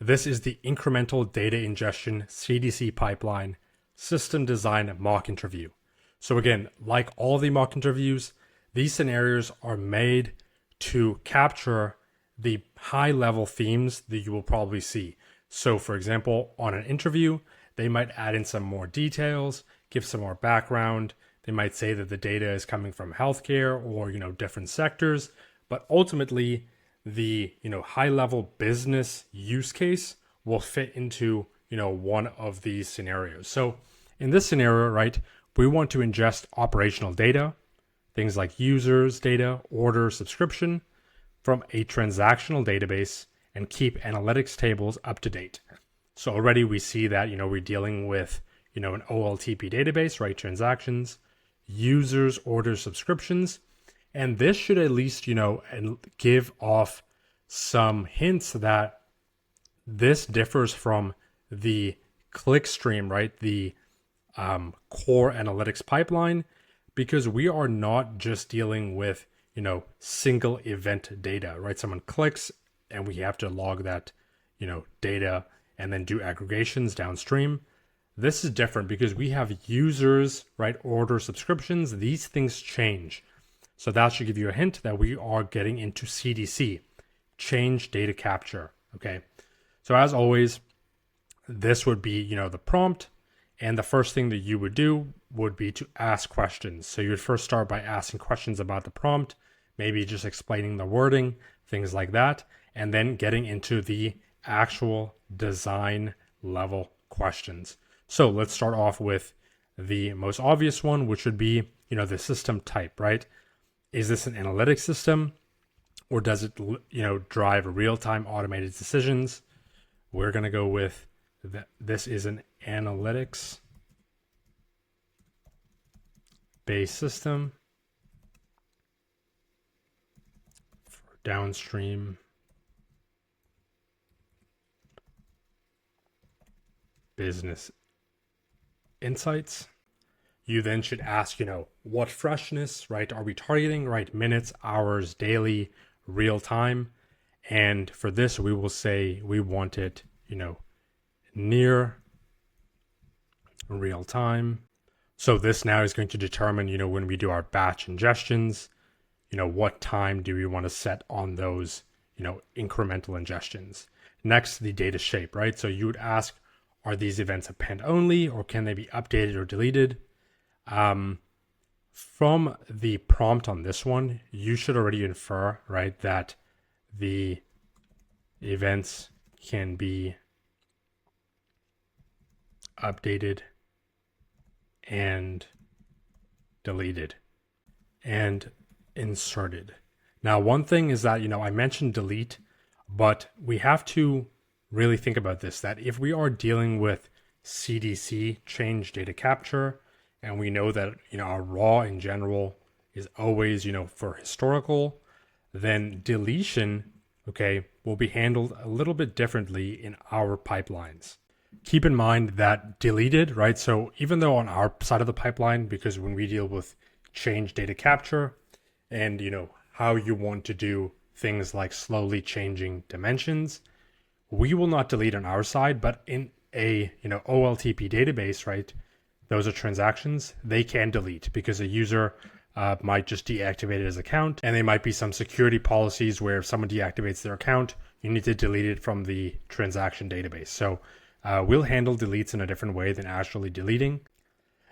This is the incremental data ingestion CDC pipeline system design mock interview. So again, like all the mock interviews, these scenarios are made to capture the high level themes that you will probably see. So for example, on an interview, they might add in some more details, give some more background. They might say that the data is coming from healthcare or, different sectors, but ultimately the, high level business use case will fit into, one of these scenarios. So in this scenario, right, we want to ingest operational data, things like users data, order, subscription from a transactional database and keep analytics tables up to date. So already we see that, we're dealing with, an OLTP database, right? Transactions, users, orders, subscriptions. And this should at least, give off some hints that this differs from the clickstream, right? The core analytics pipeline, because we are not just dealing with, single event data, right? Someone clicks and we have to log that, data and then do aggregations downstream. This is different because we have users, right? Order, subscriptions. These things change. So that should give you a hint that we are getting into CDC, change data capture. Okay. So as always, this would be, the prompt. And the first thing that you would do would be to ask questions. So you would first start by asking questions about the prompt, maybe just explaining the wording, things like that, and then getting into the actual design level questions. So let's start off with the most obvious one, which would be, the system type, right? Is this an analytics system or does it, drive real-time automated decisions? We're going to go with that. This is an analytics based system for downstream business insights. You then should ask, what freshness, right? Are we targeting, right? Minutes, hours, daily, real time. And for this, we will say we want it, near real time. So this now is going to determine, when we do our batch ingestions, what time do we want to set on those, incremental ingestions. Next, the data shape, right? So you would ask, are these events append only or can they be updated or deleted? From the prompt on this one, you should already infer, right, that the events can be updated and deleted and inserted. Now, one thing is that, I mentioned delete, but we have to really think about this, that if we are dealing with CDC, change data capture, and we know that, our raw in general is always, for historical, then deletion, okay, will be handled a little bit differently in our pipelines. Keep in mind that deleted, right? So even though on our side of the pipeline, because when we deal with change data capture and, how you want to do things like slowly changing dimensions, we will not delete on our side, but in a, OLTP database, right? Those are transactions, they can delete because a user might just deactivate his account, and there might be some security policies where if someone deactivates their account, you need to delete it from the transaction database. So we'll handle deletes in a different way than actually deleting.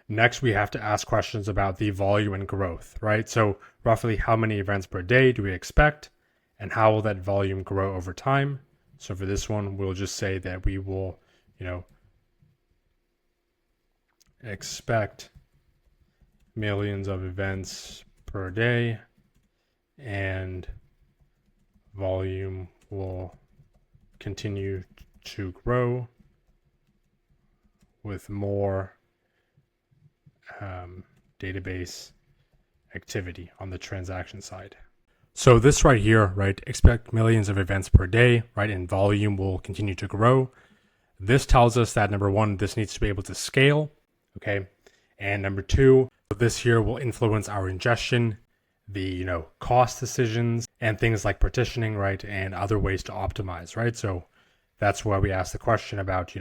Next, we have to ask questions about the volume and growth, right? So roughly how many events per day do we expect, and how will that volume grow over time? So for this one, we'll just say that we will, expect millions of events per day and volume will continue to grow with more database activity on the transaction side. So this right here, right, expect millions of events per day, right, and volume will continue to grow. This tells us that number one, this needs to be able to scale, okay? And number two, this here will influence our ingestion, the, cost decisions and things like partitioning, right, and other ways to optimize, right? So that's why we ask the question about,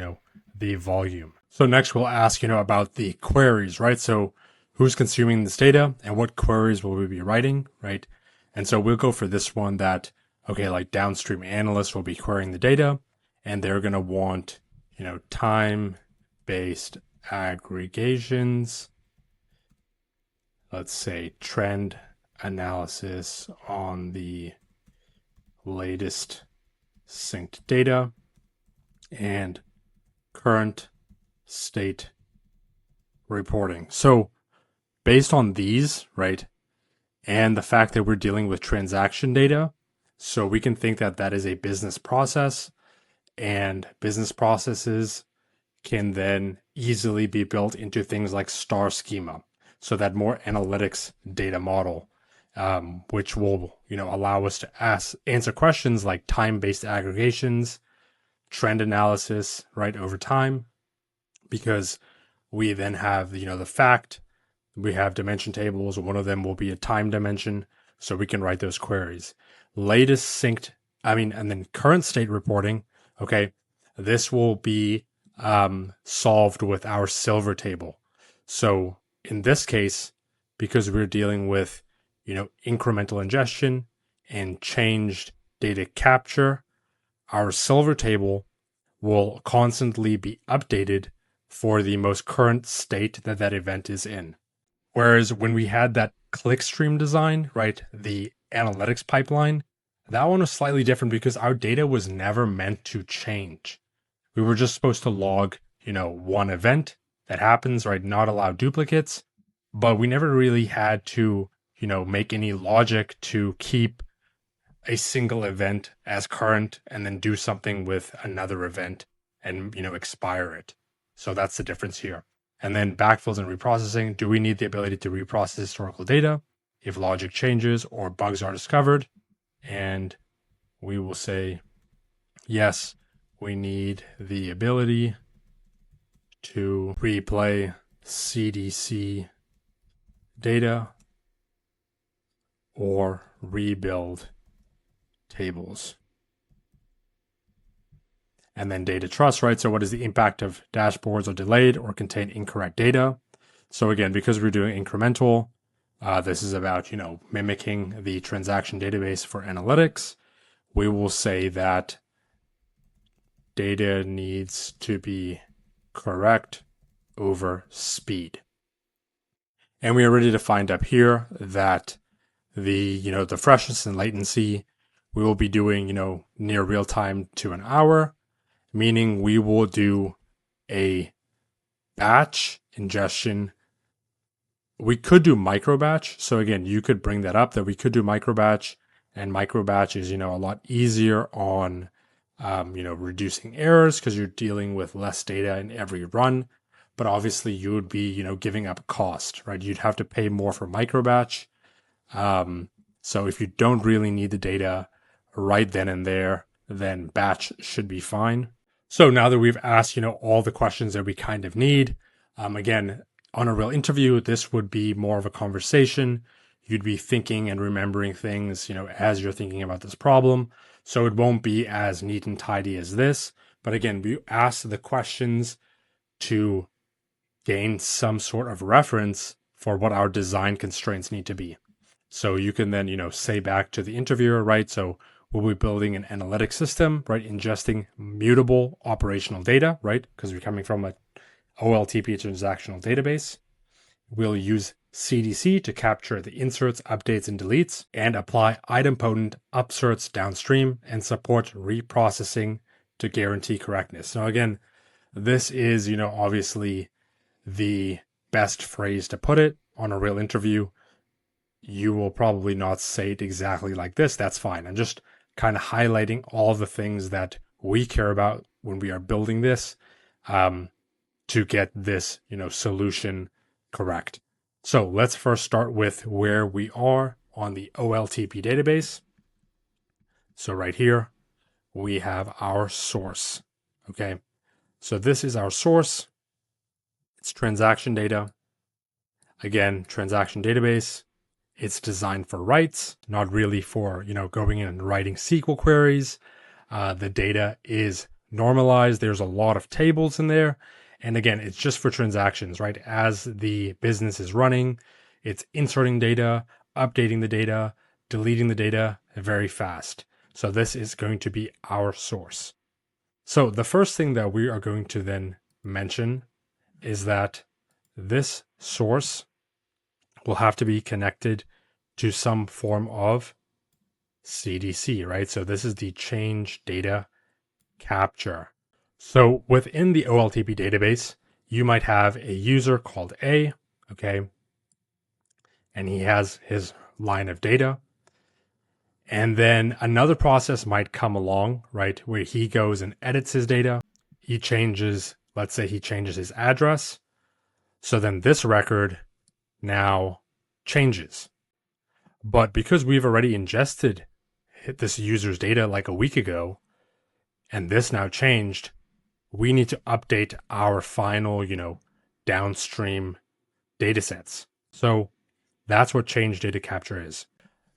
the volume. So next we'll ask, about the queries, right? So who's consuming this data and what queries will we be writing, right? And so we'll go for this one that, okay, like downstream analysts will be querying the data and they're going to want, time-based aggregations, let's say trend analysis on the latest synced data and current state reporting. So based on these, right, and the fact that we're dealing with transaction data, so we can think that that is a business process, and business processes can then easily be built into things like star schema. So that more analytics data model, which will, allow us to answer questions like time-based aggregations, trend analysis, right, over time, because we then have, the fact, we have dimension tables. One of them will be a time dimension, so we can write those queries. Latest synced, and then current state reporting, okay, this will be solved with our silver table. So in this case, because we're dealing with, incremental ingestion and changed data capture, our silver table will constantly be updated for the most current state that that event is in. Whereas when we had that clickstream design, right, the analytics pipeline, that one was slightly different because our data was never meant to change. We were just supposed to log, one event that happens, right, not allow duplicates, but we never really had to, make any logic to keep a single event as current and then do something with another event and, expire it. So that's the difference here. And then backfills and reprocessing. Do we need the ability to reprocess historical data if logic changes or bugs are discovered? And we will say, yes, we need the ability to replay CDC data or rebuild tables. And then data trust, right? So what is the impact of dashboards are delayed or contain incorrect data? So again, because we're doing incremental, this is about, mimicking the transaction database for analytics. We will say that data needs to be correct over speed. And we already defined up here that the freshness and latency we will be doing, near real time to an hour, meaning we will do a batch ingestion. We could do micro batch. So again, you could bring that up that we could do micro batch, and micro batch is, a lot easier on, reducing errors because you're dealing with less data in every run. But obviously you would be, giving up cost, right? You'd have to pay more for micro batch. So if you don't really need the data right then and there, then batch should be fine. So now that we've asked, all the questions that we kind of need, again, on a real interview, this would be more of a conversation. You'd be thinking and remembering things, as you're thinking about this problem. So it won't be as neat and tidy as this. But again, we ask the questions to gain some sort of reference for what our design constraints need to be. So you can then, say back to the interviewer, right? So we'll be building an analytic system, right? Ingesting mutable operational data, right? Because we're coming from a OLTP transactional database. We'll use CDC to capture the inserts, updates, and deletes, and apply idempotent upserts downstream and support reprocessing to guarantee correctness. Now, again, this is, obviously the best phrase to put it on a real interview. You will probably not say it exactly like this. That's fine. I'm just kind of highlighting all the things that we care about when we are building this to get this, solution correct. So let's first start with where we are on the OLTP database. So right here, we have our source. Okay. So this is our source. It's transaction data. Again, transaction database. It's designed for writes, not really for, going in and writing SQL queries. The data is normalized. There's a lot of tables in there. And again, it's just for transactions, right? As the business is running, it's inserting data, updating the data, deleting the data very fast. So this is going to be our source. So the first thing that we are going to then mention is that this source will have to be connected to some form of CDC, right? So this is the change data capture. So within the OLTP database, you might have a user called A, okay? And he has his line of data. And then another process might come along, right? Where he goes and edits his data. He changes, let's say he changes his address. So then this record now changes. But because we've already ingested this user's data like a week ago, and this now changed, we need to update our final, downstream data sets. So that's what change data capture is.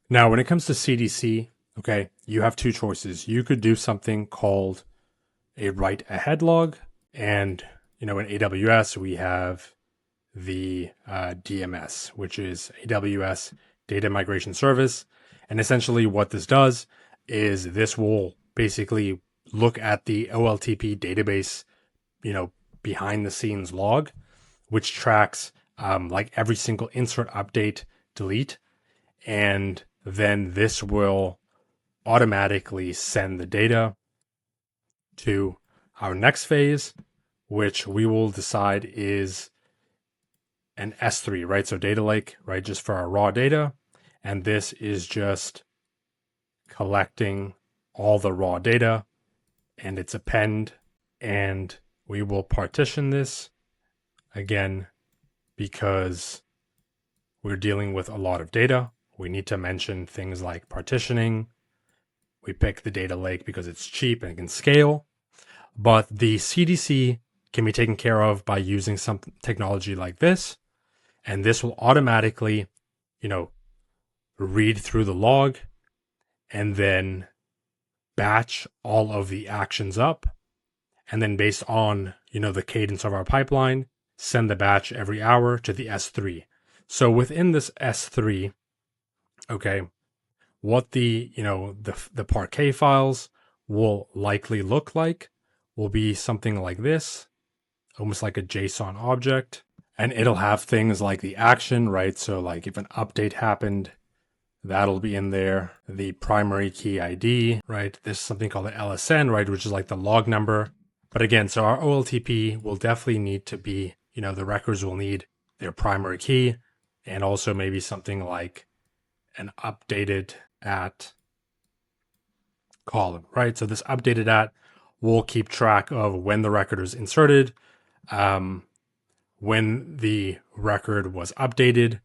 Now, when it comes to CDC, okay, you have two choices. You could do something called a write ahead log. And, in AWS, we have the DMS, which is AWS Data Migration Service. And essentially what this does is this will basically look at the OLTP database, behind the scenes log, which tracks like every single insert, update, delete. And then this will automatically send the data to our next phase, which we will decide is an S3, right? So data lake, right? Just for our raw data. And this is just collecting all the raw data and its append. And we will partition this again because we're dealing with a lot of data. We need to mention things like partitioning. We pick the data lake because it's cheap and it can scale. But the CDC can be taken care of by using some technology like this. And this will automatically, read through the log and then batch all of the actions up. And then based on, the cadence of our pipeline, send the batch every hour to the S3. So within this S3, okay, what the Parquet files will likely look like will be something like this, almost like a JSON object. And it'll have things like the action, right? So like if an update happened, that'll be in there. The primary key ID, right? There's something called the LSN, right? Which is like the log number. But again, so our OLTP will definitely need to be, the records will need their primary key and also maybe something like an updated at column, right? So this updated at will keep track of when the record was inserted, when the record was updated,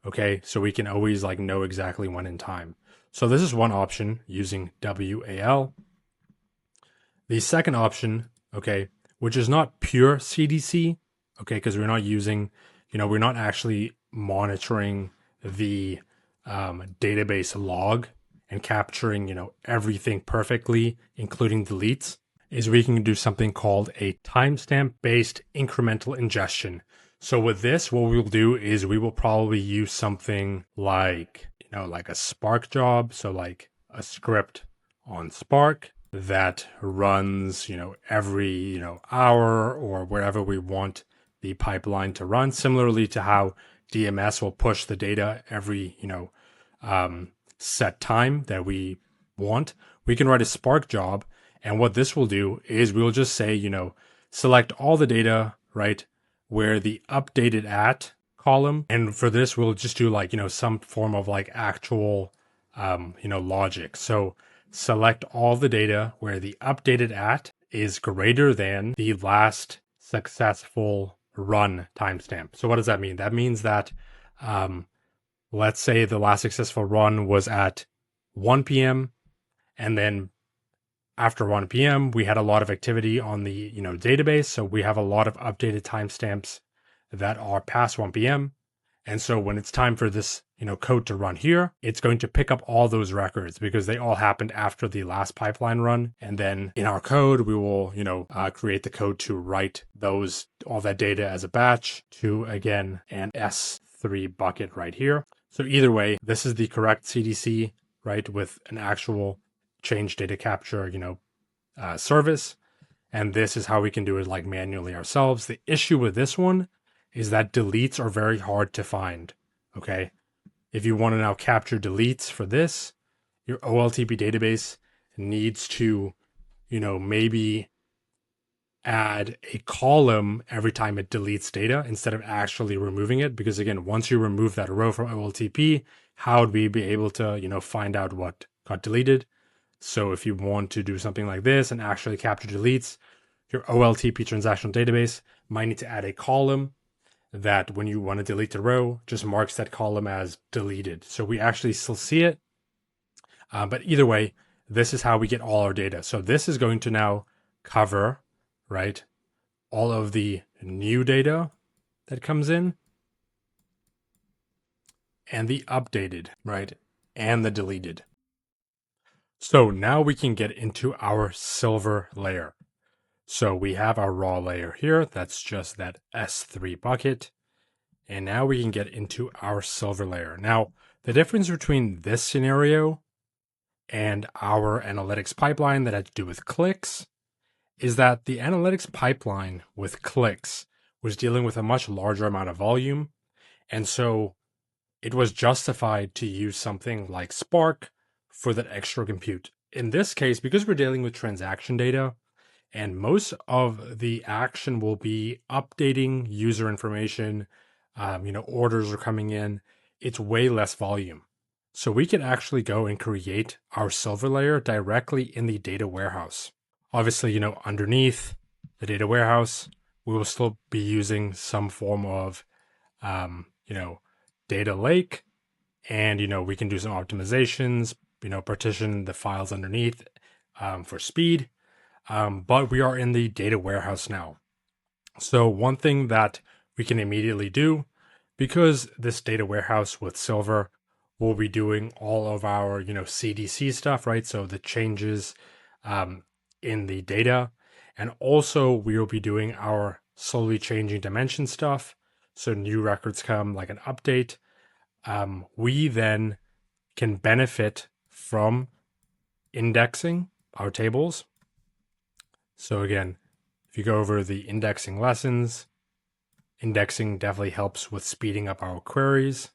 okay? So we can always know exactly when in time. So this is one option using WAL. The second option, okay, which is not pure CDC, okay, because we're not using, we're not actually monitoring the database log and capturing, everything perfectly, including deletes, is we can do something called a timestamp-based incremental ingestion. So with this, what we'll do is we will probably use something like, like a Spark job. So like a script on Spark that runs, every, hour or wherever we want the pipeline to run, similarly to how DMS will push the data every, set time that we want. We can write a Spark job. And what this will do is we'll just say, select all the data, right, where the updated at column. And for this, we'll just do some form of actual, logic. So select all the data where the updated at is greater than the last successful run timestamp. So what does that mean? That means that, let's say the last successful run was at 1 p.m. and then after 1 p.m., we had a lot of activity on the database. So we have a lot of updated timestamps that are past 1 p.m. And so when it's time for this, code to run here, it's going to pick up all those records because they all happened after the last pipeline run. And then in our code, we will, create the code to write all that data as a batch to, again, an S3 bucket right here. So either way, this is the correct CDC, right, with an actual change data capture, service. And this is how we can do it like manually ourselves. The issue with this one is that deletes are very hard to find, okay? If you want to now capture deletes for this, your OLTP database needs to, maybe add a column every time it deletes data instead of actually removing it. Because again, once you remove that row from OLTP, how would we be able to, find out what got deleted? So if you want to do something like this and actually capture deletes, your OLTP transactional database might need to add a column that when you want to delete the row, just marks that column as deleted. So we actually still see it. But either way, this is how we get all our data. So this is going to now cover, right, all of the new data that comes in and the updated, right, and the deleted. So now we can get into our silver layer. So we have our raw layer here. That's just that S3 bucket. And now we can get into our silver layer. Now, the difference between this scenario and our analytics pipeline that had to do with clicks is that the analytics pipeline with clicks was dealing with a much larger amount of volume. And so it was justified to use something like Spark for that extra compute. In this case, because we're dealing with transaction data, and most of the action will be updating user information, orders are coming in, it's way less volume. So we can actually go and create our silver layer directly in the data warehouse. Obviously, underneath the data warehouse, we will still be using some form of, data lake. And, we can do some optimizations, partition the files underneath for speed. But we are in the data warehouse now. So one thing that we can immediately do, because this data warehouse with Silver will be doing all of our, CDC stuff, right? So the changes in the data. And also we will be doing our slowly changing dimension stuff. So new records come like an update. We then can benefit from indexing our tables. So again, if you go over the indexing lessons, indexing definitely helps with speeding up our queries.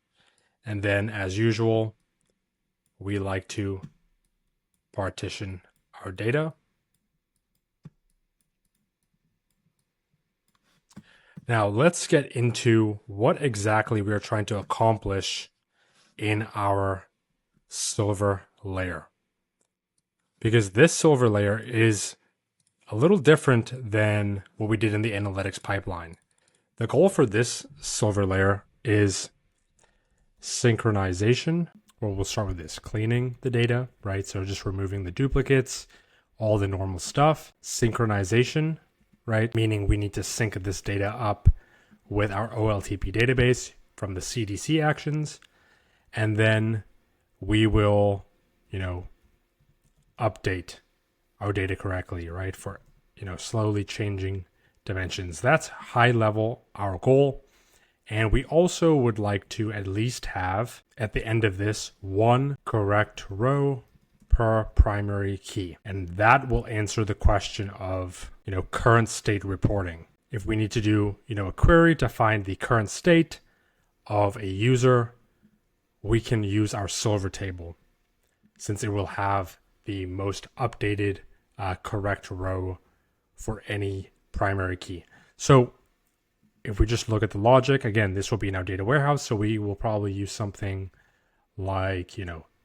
And then as usual, we like to partition our data. Now let's get into what exactly we are trying to accomplish in our silver layer. Because this silver layer is a little different than what we did in the analytics pipeline. The goal for this silver layer is synchronization. Well, we'll start with this, cleaning the data, right? So just removing the duplicates, all the normal stuff. Synchronization, right? Meaning we need to sync this data up with our OLTP database from the CDC actions. And then we will, update our data correctly, right? For, slowly changing dimensions. That's high level our goal. And we also would like to at least have at the end of this one correct row per primary key. And that will answer the question of, current state reporting. If we need to do, a query to find the current state of a user, we can use our silver table since it will have the most updated correct row for any primary key. So if we just look at the logic, again, this will be in our data warehouse. So we will probably use something like,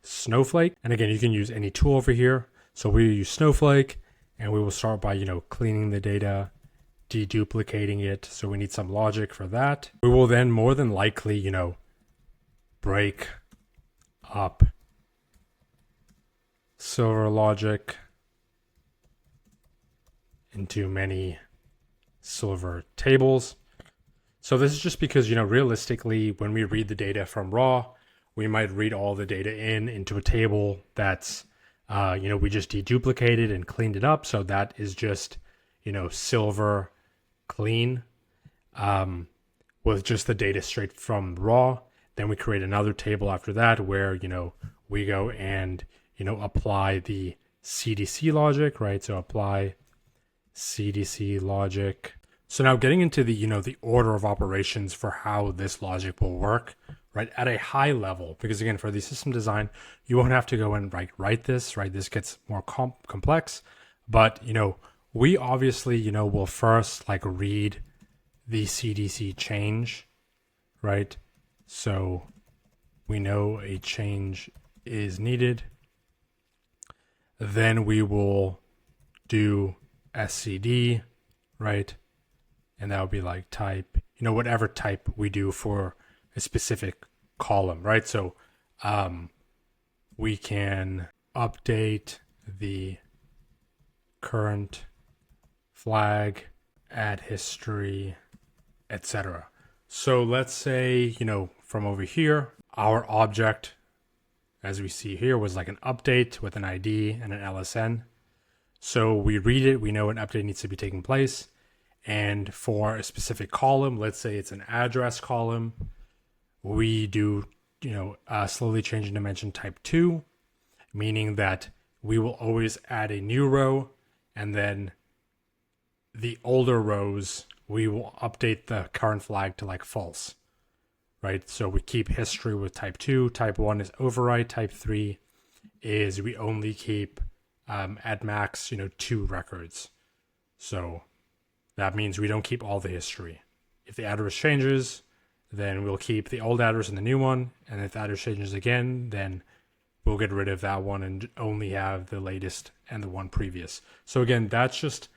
Snowflake. And again, you can use any tool over here. So we use Snowflake and we will start by, cleaning the data, deduplicating it. So we need some logic for that. We will then more than likely, break up silver logic into many silver tables. So this is just because, realistically, when we read the data from raw, we might read all the data into a table that's, we just deduplicated and cleaned it up. So that is just, silver clean with just the data straight from raw. Then we create another table after that where, we go and, apply the CDC logic, right? So apply CDC logic. So now getting into the, the order of operations for how this logic will work, right? At a high level, because again, for the system design, you won't have to go and write this, right? This gets more complex, but, we obviously, will first read the CDC change, right? So we know a change is needed. Then we will do SCD, right? And that would be type, whatever type we do for a specific column, right? So we can update the current flag, add history, etc. So let's say, from over here, our object, as we see here, was an update with an ID and an LSN. So we read it, we know an update needs to be taking place. And for a specific column, let's say it's an address column, we do, slowly changing dimension type 2, meaning that we will always add a new row, and then the older rows, we will update the current flag to false, right? So we keep history with type 2. Type 1 is overwrite. Type 3 is we only keep at max, 2 records. So that means we don't keep all the history. If the address changes, then we'll keep the old address and the new one. And if the address changes again, then we'll get rid of that one and only have the latest and the one previous. So again, that's just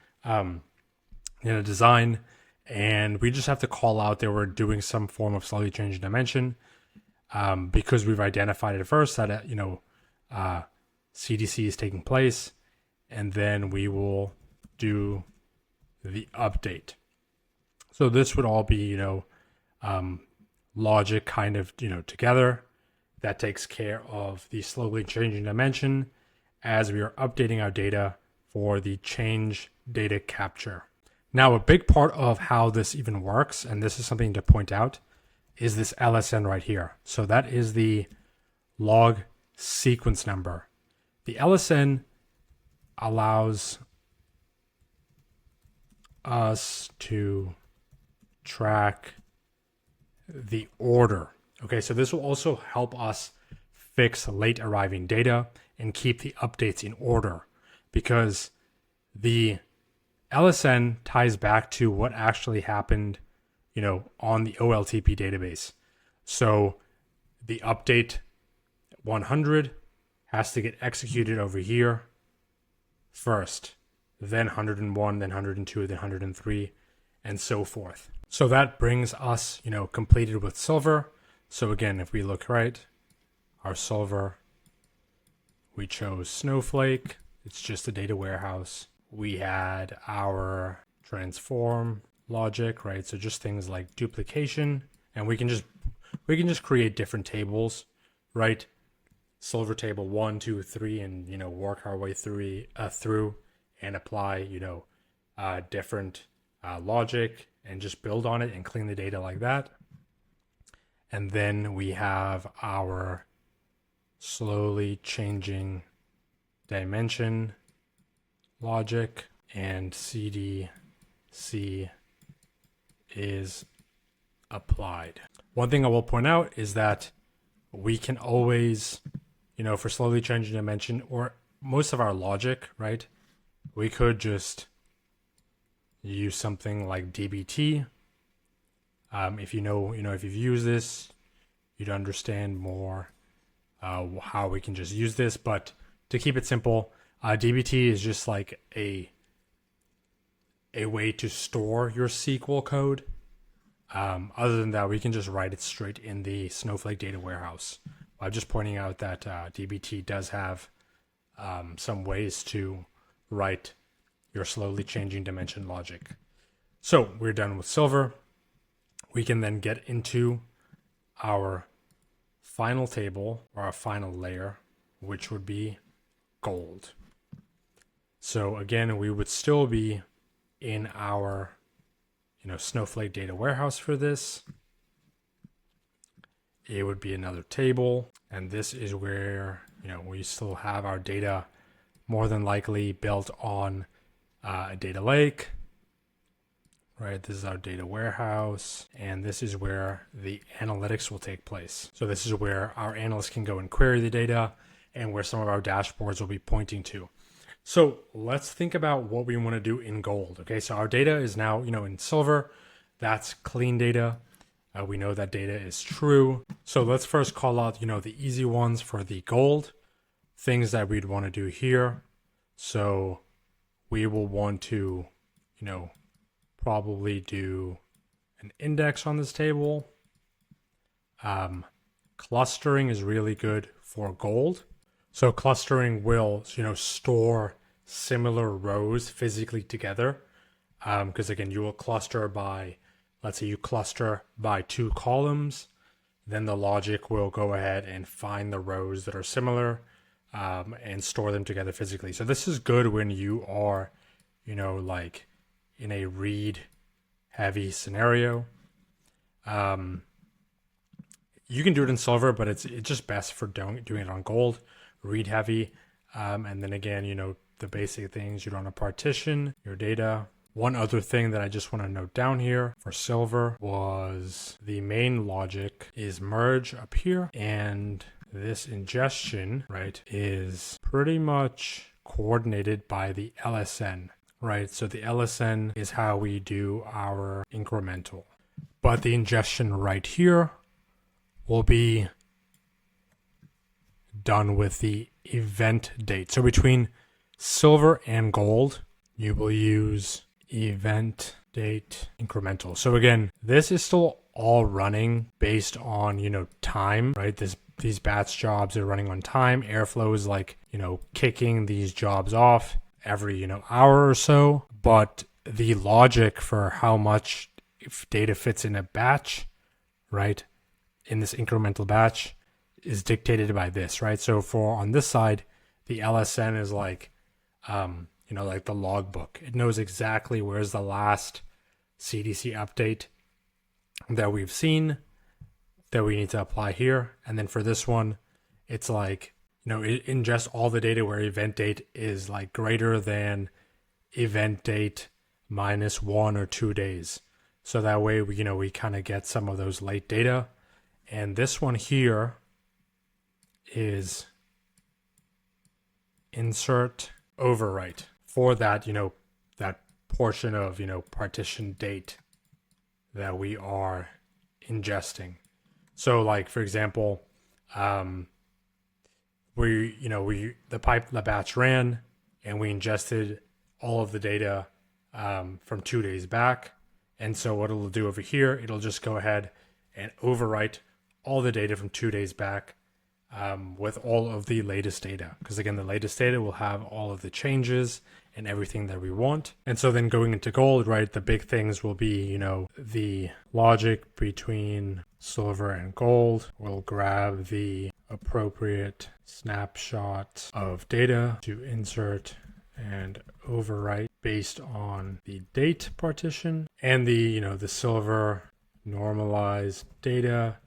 design. And we just have to call out that we're doing some form of slowly changing dimension because we've identified it first that, CDC is taking place. And then we will do the update. So this would all be, logic kind of, together. That takes care of the slowly changing dimension as we are updating our data for the change data capture. Now, a big part of how this even works, and this is something to point out, is this LSN right here. So that is the log sequence number. The LSN allows us to track the order. Okay, so this will also help us fix late arriving data and keep the updates in order because the LSN ties back to what actually happened, on the OLTP database. So the update 100 has to get executed over here first, then 101, then 102, then 103, and so forth. So that brings us, completed with silver. So again, if we look right, our silver, we chose Snowflake. It's just a data warehouse. We had our transform logic, right? So just things like duplication, and we can just create different tables, right? Silver table 1, 2, 3, and work our way through and apply different logic and just build on it and clean the data like that. And then we have our slowly changing dimension logic, and CDC is applied. One thing I will point out is that we can always, for slowly changing dimension or most of our logic, right? We could just use something like DBT. If if you've used this, you'd understand more how we can just use this. But to keep it simple, DBT is just like a way to store your SQL code. Other than that, we can just write it straight in the Snowflake data warehouse. I'm just pointing out that DBT does have some ways to write your slowly changing dimension logic. So we're done with silver. we can then get into our final table or our final layer, which would be gold. So again, we would still be in our Snowflake data warehouse for this. It would be another table, and this is where we still have our data more than likely built on a data lake, right? This is our data warehouse, and this is where the analytics will take place. So this is where our analysts can go and query the data and where some of our dashboards will be pointing to. So let's think about what we want to do in gold. Okay, so our data is now, in silver. That's clean data. We know that data is true. So let's first call out, the easy ones for the gold, things that we'd want to do here. So we will want to, probably do an index on this table. Clustering is really good for gold. So clustering will, store similar rows physically together. Because again, you will cluster by, let's say you cluster by 2 columns, then the logic will go ahead and find the rows that are similar and store them together physically. So this is good when you are, like in a read heavy scenario. You can do it in silver, but it's just best for doing it on gold, read heavy. And then again, the basic things, you don't want to partition your data. One other thing that I just want to note down here for silver was the main logic is merge up here, and this ingestion, right, is pretty much coordinated by the LSN, right? So the LSN is how we do our incremental, but the ingestion right here will be done with the event date. So between silver and gold, you will use event date incremental. So again, this is still all running based on, time, right? These batch jobs are running on time. Airflow is like, kicking these jobs off every, hour or so. But the logic for how much if data fits in a batch, right, in this incremental batch is dictated by this, right? So for on this side, the LSN is like, like the logbook. It knows exactly where's the last CDC update that we've seen that we need to apply here. And then for this one, it's like, it ingests all the data where event date is like greater than event date minus 1 or 2 days. So that way, we kind of get some of those late data. And this one here is insert overwrite for that, that portion of, partition date that we are ingesting. So like, for example, the batch ran and we ingested all of the data from 2 days back. And so what it'll do over here, it'll just go ahead and overwrite all the data from 2 days back with all of the latest data. Because again, the latest data will have all of the changes and everything that we want. And so then going into gold, right, the big things will be, the logic between silver and gold. We'll grab the appropriate snapshot of data to insert and overwrite based on the date partition. And the, the silver normalized data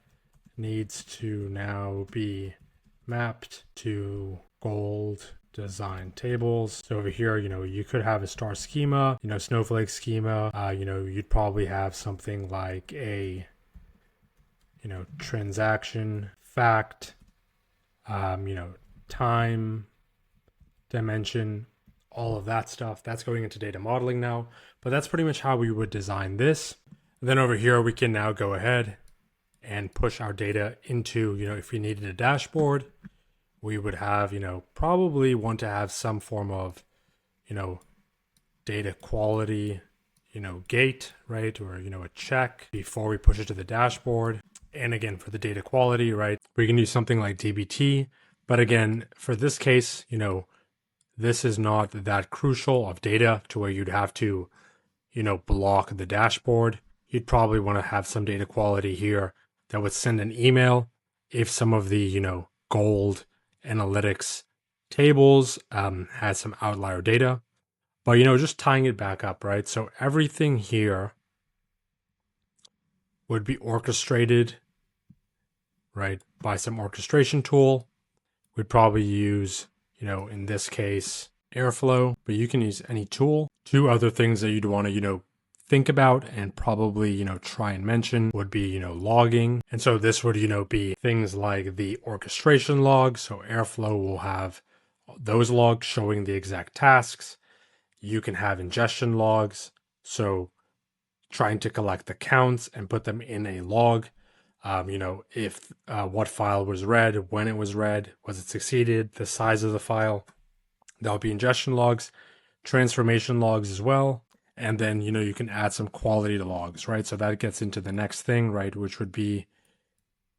needs to now be mapped to gold design tables. So over here, you could have a star schema, Snowflake schema. You'd probably have something like a, transaction fact, time, dimension, all of that stuff. That's going into data modeling now, but that's pretty much how we would design this. Then over here, we can now go ahead and push our data into, if we needed a dashboard, we would have, probably want to have some form of, data quality, gate, right? Or, a check before we push it to the dashboard. And again, for the data quality, right, we can use something like DBT. But again, for this case, this is not that crucial of data to where you'd have to, block the dashboard. you'd probably want to have some data quality here that would send an email if some of the, gold analytics tables had some outlier data. But, just tying it back up, right? So everything here would be orchestrated, right, by some orchestration tool. We'd probably use, in this case, Airflow, but you can use any tool. Two other things that you'd want to, think about and probably, try and mention would be, logging. And so this would, be things like the orchestration logs. So Airflow will have those logs showing the exact tasks. You can have ingestion logs. So trying to collect the counts and put them in a log. If what file was read, when it was read, was it succeeded, the size of the file. That'll be ingestion logs, transformation logs as well. And then, you can add some quality to logs, right? So that gets into the next thing, right? Which would be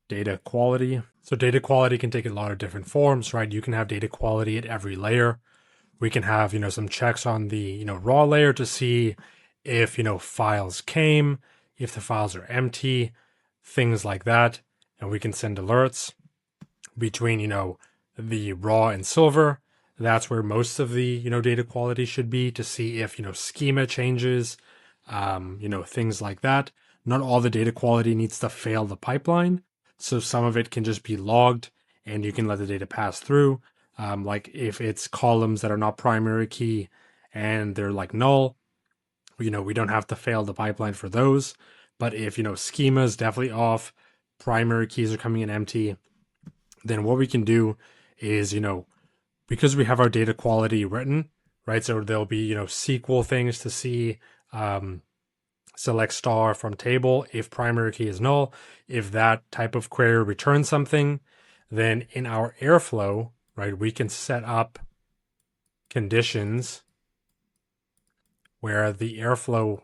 data quality. So data quality can take a lot of different forms, right? You can have data quality at every layer. We can have, some checks on the, raw layer to see if, files came, if the files are empty, things like that. And we can send alerts between, the raw and silver. That's where most of the, data quality should be to see if, schema changes, things like that. Not all the data quality needs to fail the pipeline. So some of it can just be logged and you can let the data pass through. Like if it's columns that are not primary key and they're like null, we don't have to fail the pipeline for those. But if, schema is definitely off, primary keys are coming in empty, then what we can do is, because we have our data quality written, right? So there'll be, SQL things to see, select star from table if primary key is null. If that type of query returns something, then in our Airflow, right, we can set up conditions where the Airflow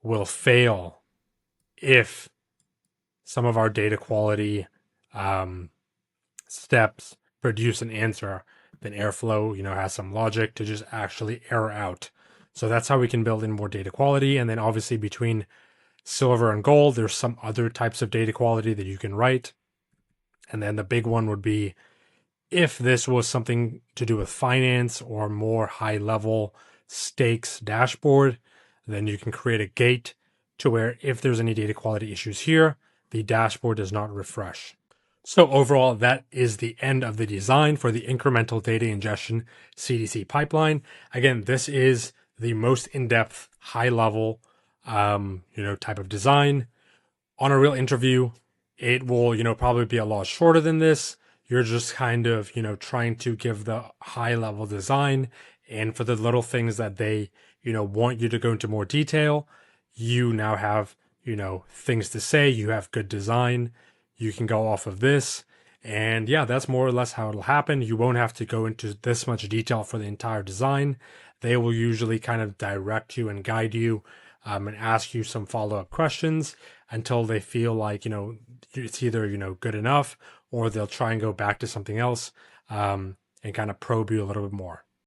will fail if some of our data quality steps produce an answer, then Airflow, has some logic to just actually error out. So that's how we can build in more data quality. And then obviously between silver and gold, there's some other types of data quality that you can write. And then the big one would be if this was something to do with finance or more high level stakes dashboard, then you can create a gate to where if there's any data quality issues here, the dashboard does not refresh. So overall, that is the end of the design for the incremental data ingestion CDC pipeline. Again, this is the most in-depth, high-level, type of design. On a real interview, it will, probably be a lot shorter than this. You're just kind of, trying to give the high-level design. And for the little things that they, want you to go into more detail, you now have, things to say. You have good design. You can go off of this. And yeah, that's more or less how it'll happen. You won't have to go into this much detail for the entire design. They will usually kind of direct you and guide you and ask you some follow-up questions until they feel like, it's either, good enough or they'll try and go back to something else and kind of probe you a little bit more.